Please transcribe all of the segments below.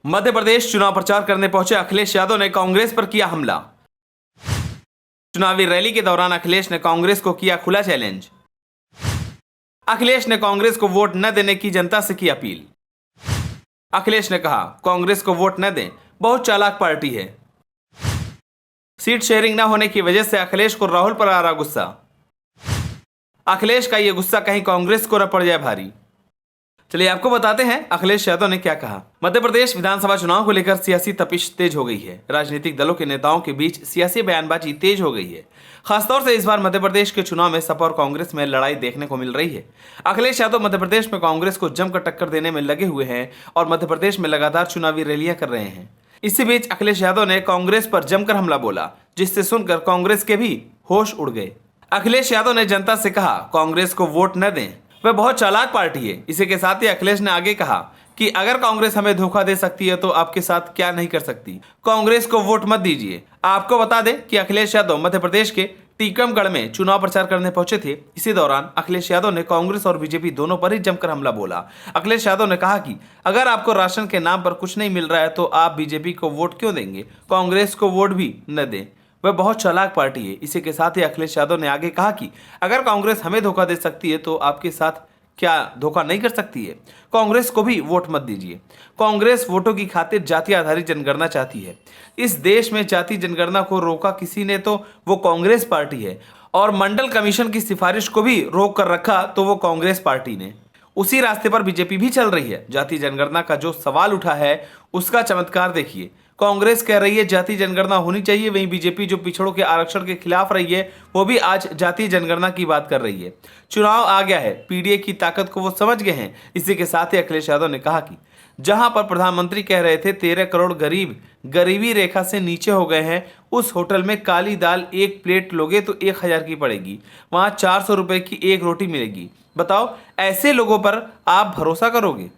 मध्य प्रदेश चुनाव प्रचार करने पहुंचे अखिलेश यादव ने कांग्रेस पर किया हमला। चुनावी रैली के दौरान अखिलेश ने कांग्रेस को किया खुला चैलेंज। अखिलेश ने कांग्रेस को वोट न देने की जनता से की अपील। अखिलेश ने कहा, कांग्रेस को वोट न दें, बहुत चालाक पार्टी है। सीट शेयरिंग न होने की वजह से अखिलेश को राहुल पर आ रहा गुस्सा। अखिलेश का यह गुस्सा कहीं कांग्रेस को न पड़ जाए भारी। चलिए आपको बताते हैं अखिलेश यादव ने क्या कहा। मध्य प्रदेश विधानसभा चुनाव को लेकर सियासी तपिश तेज हो गई है। राजनीतिक दलों के नेताओं के बीच सियासी बयानबाजी तेज हो गई है। खासतौर से इस बार मध्य प्रदेश के चुनाव में सपा और कांग्रेस में लड़ाई देखने को मिल रही है। अखिलेश यादव मध्य प्रदेश में कांग्रेस को जमकर टक्कर देने में लगे हुए हैं और मध्य प्रदेश में लगातार चुनावी रैलियां कर रहे हैं। इसी बीच अखिलेश यादव ने कांग्रेस पर जमकर हमला बोला, जिससे सुनकर कांग्रेस के भी होश उड़ गए। अखिलेश यादव ने जनता से कहा, कांग्रेस को वोट न दें, वह बहुत चालाक पार्टी है। इसी के साथ ही अखिलेश ने आगे कहा कि अगर कांग्रेस हमें धोखा दे सकती है तो आपके साथ क्या नहीं कर सकती। कांग्रेस को वोट मत दीजिए। आपको बता दें कि अखिलेश यादव मध्य प्रदेश के टीकमगढ़ में चुनाव प्रचार करने पहुंचे थे। इसी दौरान अखिलेश यादव ने कांग्रेस और बीजेपी दोनों पर ही जमकर हमला बोला। अखिलेश यादव ने कहा कि अगर आपको राशन के नाम पर कुछ नहीं मिल रहा है तो आप बीजेपी को वोट क्यों देंगे, कांग्रेस को वोट भी न दें, वह बहुत चालाक पार्टी है। इसी के साथ ही अखिलेश यादव ने आगे कहा कि अगर कांग्रेस हमें धोखा दे सकती है तो आपके साथ क्या धोखा नहीं कर सकती है। कांग्रेस को भी वोट मत दीजिए। कांग्रेस वोटों की खातिर जाति आधारित जनगणना चाहती है। इस देश में जाति जनगणना को रोका किसी ने तो वो कांग्रेस पार्टी है, और मंडल कमीशन की सिफारिश को भी रोक कर रखा तो वो कांग्रेस पार्टी ने। उसी रास्ते पर बीजेपी भी चल रही है। जाति जनगणना का जो सवाल उठा है उसका चमत्कार देखिए। कांग्रेस कह रही है जाति जनगणना होनी चाहिए, वहीं बीजेपी जो पिछड़ों के आरक्षण के खिलाफ रही है वो भी आज जाति जनगणना की बात कर रही है। चुनाव आ गया है, पीडीए की ताकत को वो समझ गए हैं। इसी के साथ ही अखिलेश यादव ने कहा कि जहां पर प्रधानमंत्री कह रहे थे 13 करोड़ गरीब गरीबी रेखा से नीचे हो गए हैं, उस होटल में काली दाल एक प्लेट लोगे तो 1000 की पड़ेगी, वहां 400 रुपए की एक रोटी मिलेगी। बताओ, ऐसे लोगों पर आप भरोसा करोगे?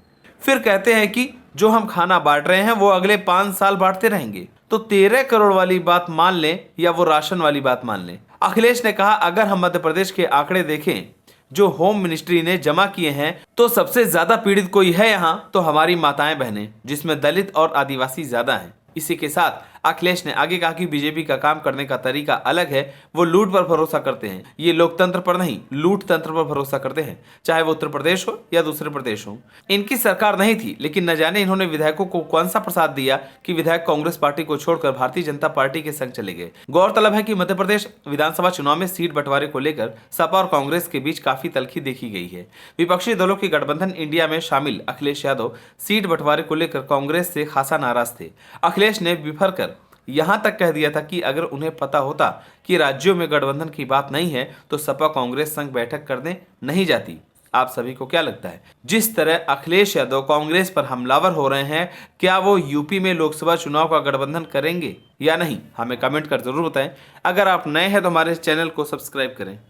फिर कहते हैं कि जो हम खाना बांट रहे हैं वो अगले 5 साल बांटते रहेंगे। तो 13 करोड़ वाली बात मान लें या वो राशन वाली बात मान लें। अखिलेश ने कहा, अगर हम मध्य प्रदेश के आंकड़े देखें जो होम मिनिस्ट्री ने जमा किए हैं तो सबसे ज्यादा पीड़ित कोई है यहाँ तो हमारी माताएं बहनें, जिसमें दलित और आदिवासी ज्यादा हैं। इसी के साथ अखिलेश ने आगे कहा कि बीजेपी का काम करने का तरीका अलग है। वो लूट पर भरोसा करते हैं, ये लोकतंत्र पर नहीं लूट तंत्र पर भरोसा करते हैं, चाहे वो उत्तर प्रदेश हो या दूसरे प्रदेश हो। इनकी सरकार नहीं थी, लेकिन न जाने इन्होंने विधायकों को कौन सा प्रसाद दिया कि विधायक कांग्रेस पार्टी को छोड़कर भारतीय जनता पार्टी के संग चले गए। गौरतलब है कि मध्य प्रदेश विधानसभा चुनाव में सीट बंटवारे को लेकर सपा और कांग्रेस के बीच काफी तल्खी देखी गई है। विपक्षी दलों के गठबंधन इंडिया में शामिल अखिलेश यादव सीट बंटवारे को लेकर कांग्रेस से खासा नाराज थे। अखिलेश ने बिफर कर यहां तक कह दिया था कि अगर उन्हें पता होता कि राज्यों में गठबंधन की बात नहीं है तो सपा कांग्रेस संग बैठक करने नहीं जाती। आप सभी को क्या लगता है, जिस तरह अखिलेश यादव कांग्रेस पर हमलावर हो रहे हैं, क्या वो यूपी में लोकसभा चुनाव का गठबंधन करेंगे या नहीं? हमें कमेंट कर जरूर बताएं। अगर आप नए हैं तो हमारे चैनल को सब्सक्राइब करें।